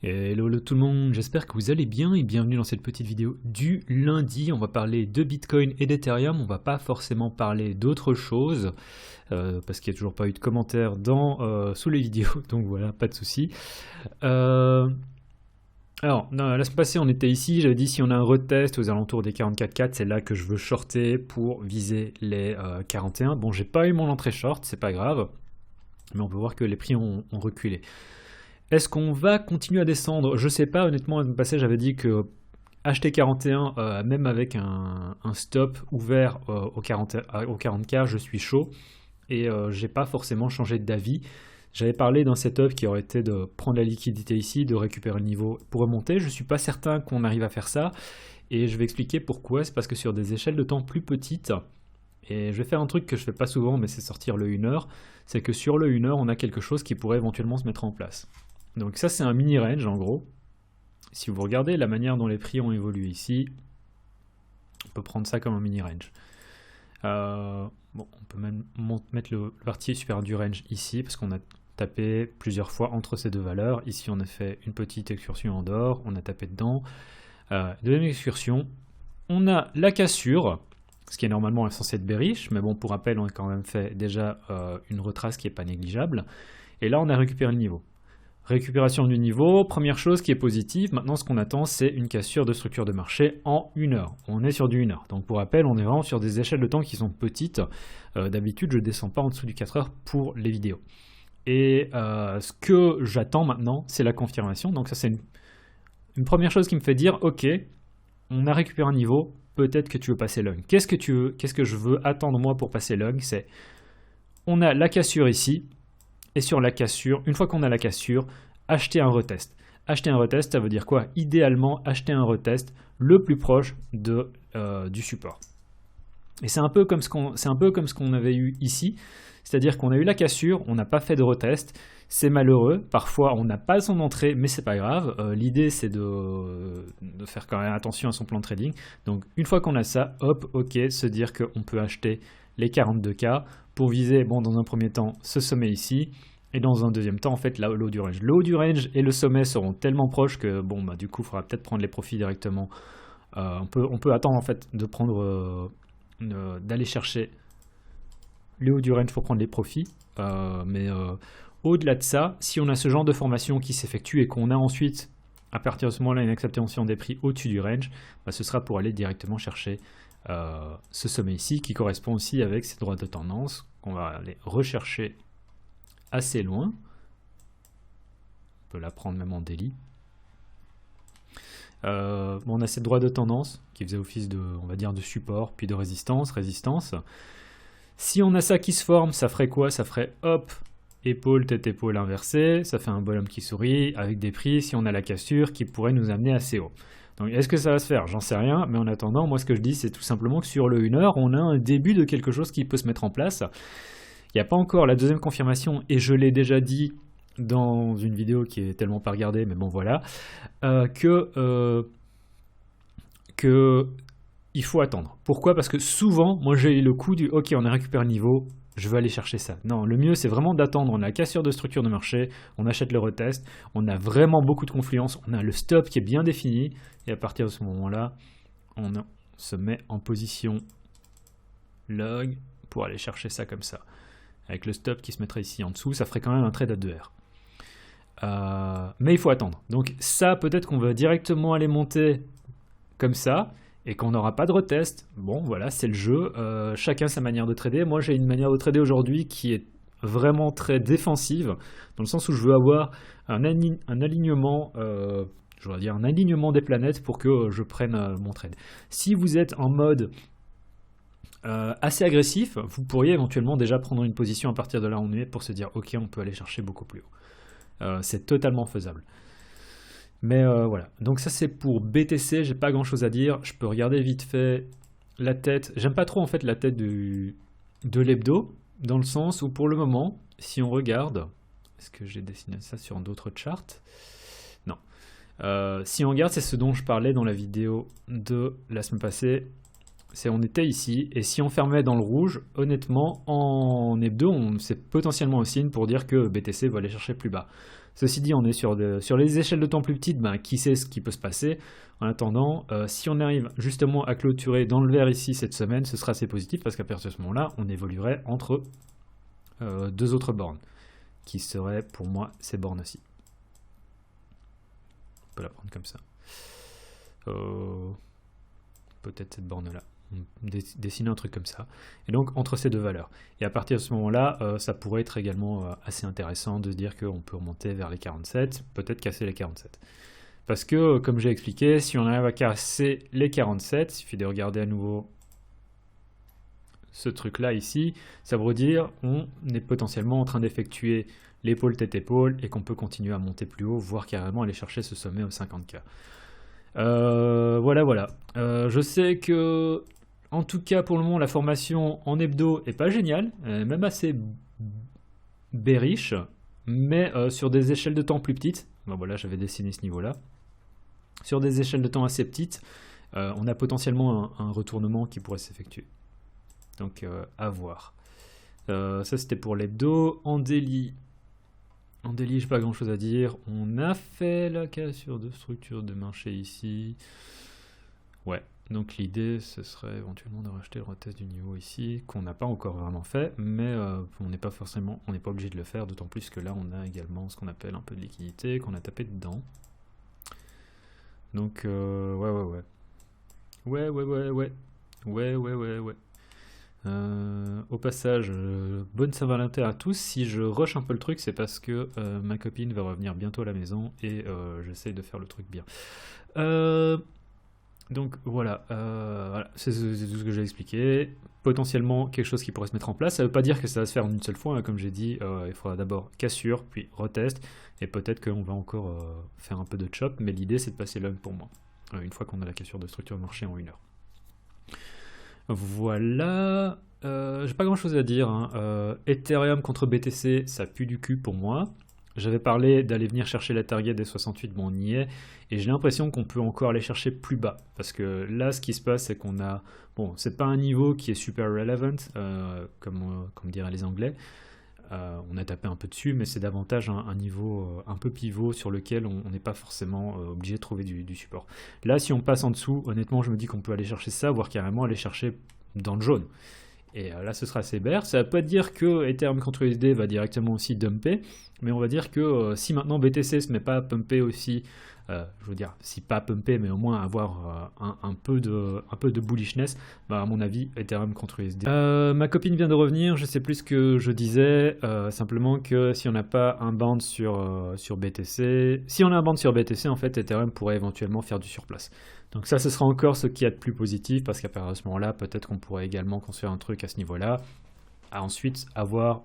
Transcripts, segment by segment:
Hello tout le monde, j'espère que vous allez bien et bienvenue dans cette petite vidéo du lundi. On va parler de Bitcoin et d'Ethereum, on va pas forcément parler d'autre chose parce qu'il n'y a toujours pas eu de commentaires sous les vidéos, donc voilà, pas de souci. Alors, la semaine passée on était ici, j'avais dit si on a un retest aux alentours des 44,4, c'est là que je veux shorter pour viser les 41. Bon, j'ai pas eu mon entrée short, c'est pas grave, mais on peut voir que les prix ont reculé. Est-ce qu'on va continuer à descendre? Je sais pas, honnêtement, le passé j'avais dit que acheter 41, même avec un stop ouvert au 40K, je suis chaud et j'ai pas forcément changé d'avis. J'avais parlé d'un setup qui aurait été de prendre la liquidité ici, de récupérer le niveau pour remonter. Je suis pas certain qu'on arrive à faire ça et je vais expliquer pourquoi. C'est parce que sur des échelles de temps plus petites, et je vais faire un truc que je fais pas souvent, mais c'est sortir le 1 heure, c'est que sur le 1 heure, on a quelque chose qui pourrait éventuellement se mettre en place. Donc ça c'est un mini range en gros. Si vous regardez la manière dont les prix ont évolué ici, on peut prendre ça comme un mini range. Bon, on peut même mettre le parti supérieur du range ici parce qu'on a tapé plusieurs fois entre ces deux valeurs. Ici on a fait une petite excursion en dehors, on a tapé dedans. Deuxième excursion, on a la cassure, ce qui est normalement censé être bearish, mais bon, pour rappel on a quand même fait déjà une retrace qui n'est pas négligeable. Et là on a récupéré le niveau. Récupération du niveau, première chose qui est positive. Maintenant, ce qu'on attend, c'est une cassure de structure de marché en 1 heure. On est sur du 1 heure. Donc, pour rappel, on est vraiment sur des échelles de temps qui sont petites. D'habitude, je ne descends pas en dessous du 4 heures pour les vidéos. Et ce que j'attends maintenant, c'est la confirmation. Donc, ça, c'est une première chose qui me fait dire, OK, on a récupéré un niveau, peut-être que tu veux passer long. Qu'est-ce que tu veux? Qu'est-ce que je veux attendre moi pour passer long? C'est, on a la cassure ici. Et sur la cassure, une fois qu'on a la cassure, acheter un retest. Acheter un retest, ça veut dire quoi? Idéalement, acheter un retest le plus proche du support. Et c'est un peu comme ce qu'on avait eu ici, c'est-à-dire qu'on a eu la cassure, on n'a pas fait de retest, c'est malheureux, parfois on n'a pas son entrée, mais c'est pas grave. L'idée c'est de faire quand même attention à son plan de trading. Donc une fois qu'on a ça, hop, ok, se dire qu'on peut acheter les 42K pour viser, bon, dans un premier temps, ce sommet ici, et dans un deuxième temps, en fait, le haut du range. Le haut du range et le sommet seront tellement proches que, bon, bah, du coup, il faudra peut-être prendre les profits directement. On peut attendre, en fait, d'aller chercher le haut du range pour prendre les profits. Mais au-delà de ça, si on a ce genre de formation qui s'effectue et qu'on a ensuite, à partir de ce moment-là, une acceptation des prix au-dessus du range, bah, ce sera pour aller directement chercher ce sommet ici qui correspond aussi avec ces droites de tendance qu'on va aller rechercher assez loin. On peut la prendre même en daily. Bon, on a cette droite de tendance qui faisait office de, on va dire, de support puis de résistance. Si on a ça qui se forme, ça ferait quoi? Ça ferait hop, épaule, tête, épaule inversée. Ça fait un bonhomme qui sourit avec des prix si on a la cassure qui pourrait nous amener assez haut. Donc est-ce que ça va se faire? J'en sais rien, mais en attendant, moi ce que je dis c'est tout simplement que sur le 1 heure, on a un début de quelque chose qui peut se mettre en place. Il n'y a pas encore la deuxième confirmation, et je l'ai déjà dit dans une vidéo qui est tellement pas regardée, mais bon voilà, que il faut attendre. Pourquoi? Parce que souvent, moi j'ai eu le coup du ok, on a récupéré le niveau, je veux aller chercher ça. Non, le mieux c'est vraiment d'attendre. On a la cassure de structure de marché, on achète le retest, on a vraiment beaucoup de confluence, on a le stop qui est bien défini, et à partir de ce moment-là, on se met en position log pour aller chercher ça comme ça. Avec le stop qui se mettrait ici en dessous, ça ferait quand même un trade à 2R. Mais il faut attendre. Donc ça, peut-être qu'on va directement aller monter comme ça, et qu'on n'aura pas de retest. Bon, voilà, c'est le jeu. Chacun sa manière de trader. Moi, j'ai une manière de trader aujourd'hui qui est vraiment très défensive, dans le sens où je veux avoir un alignement, je vais dire un alignement des planètes pour que je prenne mon trade. Si vous êtes en mode assez agressif, vous pourriez éventuellement déjà prendre une position à partir de là où on est pour se dire ok, on peut aller chercher beaucoup plus haut. C'est totalement faisable. Mais voilà, donc ça c'est pour BTC, j'ai pas grand chose à dire. Je peux regarder vite fait la tête. J'aime pas trop en fait la tête de l'hebdo, dans le sens où pour le moment, si on regarde, est-ce que j'ai dessiné ça sur d'autres charts? Non. Si on regarde, c'est ce dont je parlais dans la vidéo de la semaine passée. C'est on était ici, et si on fermait dans le rouge, honnêtement, en hebdo, c'est potentiellement un signe pour dire que BTC va aller chercher plus bas. Ceci dit, on est sur les échelles de temps plus petites, ben, qui sait ce qui peut se passer. En attendant, si on arrive justement à clôturer dans le vert ici cette semaine, ce sera assez positif parce qu'à partir de ce moment-là, on évoluerait entre deux autres bornes, qui seraient pour moi ces bornes aussi. On peut la prendre comme ça. Peut-être cette borne-là. Dessiner un truc comme ça. Et donc entre ces deux valeurs. Et à partir de ce moment-là, ça pourrait être également assez intéressant de se dire qu'on peut remonter vers les 47, peut-être casser les 47. Parce que, comme j'ai expliqué, si on arrive à casser les 47, il suffit de regarder à nouveau ce truc-là ici, ça veut dire on est potentiellement en train d'effectuer l'épaule tête-épaule et qu'on peut continuer à monter plus haut, voire carrément aller chercher ce sommet au 50K. Voilà. Je sais que, en tout cas pour le moment, la formation en hebdo est pas géniale, même assez bearish, mais sur des échelles de temps plus petites. Ben voilà, j'avais dessiné ce niveau-là. Sur des échelles de temps assez petites, on a potentiellement un retournement qui pourrait s'effectuer. Donc à voir. Ça c'était pour l'hebdo. En daily, j'ai pas grand chose à dire. On a fait la cassure de structure de marché ici. Ouais, donc l'idée ce serait éventuellement de racheter le retest du niveau ici, qu'on n'a pas encore vraiment fait, mais on n'est pas obligé de le faire, d'autant plus que là on a également ce qu'on appelle un peu de liquidité, qu'on a tapé dedans. Donc ouais. Au passage, bonne Saint-Valentin à tous. Si je rush un peu le truc, c'est parce que ma copine va revenir bientôt à la maison et j'essaye de faire le truc bien. Donc voilà, c'est tout ce que j'ai expliqué. Potentiellement quelque chose qui pourrait se mettre en place. Ça ne veut pas dire que ça va se faire en une seule fois, hein. Comme j'ai dit, il faudra d'abord cassure, puis retest, et peut-être qu'on va encore faire un peu de chop, mais l'idée c'est de passer long pour moi, une fois qu'on a la cassure de structure de marché en 1 heure. Voilà, j'ai pas grand chose à dire, hein. Ethereum contre BTC, ça pue du cul pour moi. J'avais parlé d'aller venir chercher la target des 68, bon on y est, et j'ai l'impression qu'on peut encore aller chercher plus bas, parce que là ce qui se passe c'est qu'on a, bon c'est pas un niveau qui est super relevant, comme diraient les anglais, on a tapé un peu dessus, mais c'est davantage un niveau un peu pivot sur lequel on n'est pas forcément obligé de trouver du support. Là si on passe en dessous, honnêtement je me dis qu'on peut aller chercher ça, voire carrément aller chercher dans le jaune. Et là ce sera assez bear. Ça ne veut pas dire que Ethereum contre USD va directement aussi dumper, mais on va dire que si maintenant BTC se met pas à pumper aussi, je veux dire, si pas pumper, mais au moins avoir un peu de bullishness, bah à mon avis, Ethereum contre USD. Ma copine vient de revenir, je sais plus ce que je disais, simplement que si on n'a pas un band sur BTC, si on a un band sur BTC, en fait, Ethereum pourrait éventuellement faire du surplace. Donc ça, ce sera encore ce qui est de plus positif, parce qu'à ce moment-là, peut-être qu'on pourrait également construire un truc à ce niveau-là, à ensuite avoir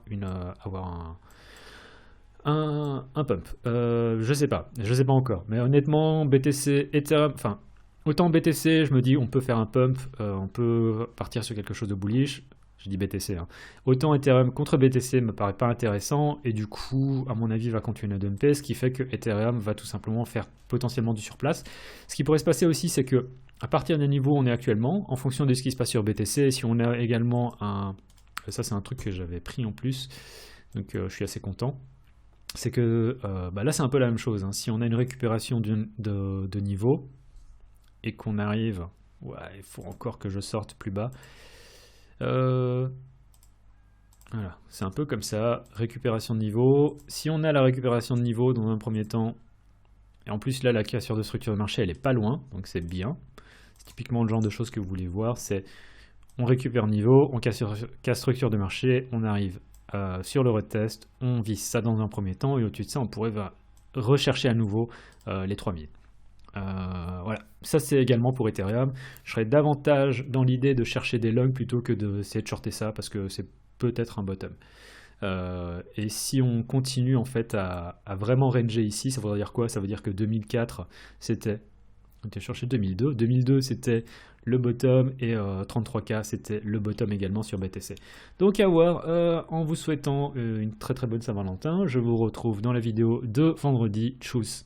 un pump. Je sais pas encore, mais honnêtement, BTC, Ethereum, enfin, autant BTC, je me dis on peut faire un pump, on peut partir sur quelque chose de bullish, je dis BTC, hein. Autant Ethereum contre BTC me paraît pas intéressant, et du coup, à mon avis, va continuer à dumper, ce qui fait que Ethereum va tout simplement faire potentiellement du surplace. Ce qui pourrait se passer aussi, c'est que à partir des niveaux où on est actuellement, en fonction de ce qui se passe sur BTC, si on a également ça c'est un truc que j'avais pris en plus, donc je suis assez content, c'est que là c'est un peu la même chose, hein. Si on a une récupération de niveau et qu'on arrive, ouais, il faut encore que je sorte plus bas, voilà, c'est un peu comme ça, récupération de niveau. Si on a la récupération de niveau dans un premier temps, et en plus là la cassure de structure de marché elle est pas loin, donc c'est bien. C'est typiquement le genre de choses que vous voulez voir, c'est on récupère niveau, on casse structure de marché, on arrive sur le retest, on vise ça dans un premier temps, et au-dessus de ça on pourrait rechercher à nouveau les 3000. Voilà, ça c'est également pour Ethereum. Je serais davantage dans l'idée de chercher des longs plutôt que d'essayer de shorter ça, parce que c'est peut-être un bottom. Et si on continue en fait à vraiment ranger ici, ça veut dire quoi? Ça veut dire que 2004 c'était, on était cherché 2002 c'était le bottom, et 33K c'était le bottom également sur BTC. Donc à voir, en vous souhaitant une très très bonne Saint-Valentin. Je vous retrouve dans la vidéo de vendredi. Tchuss.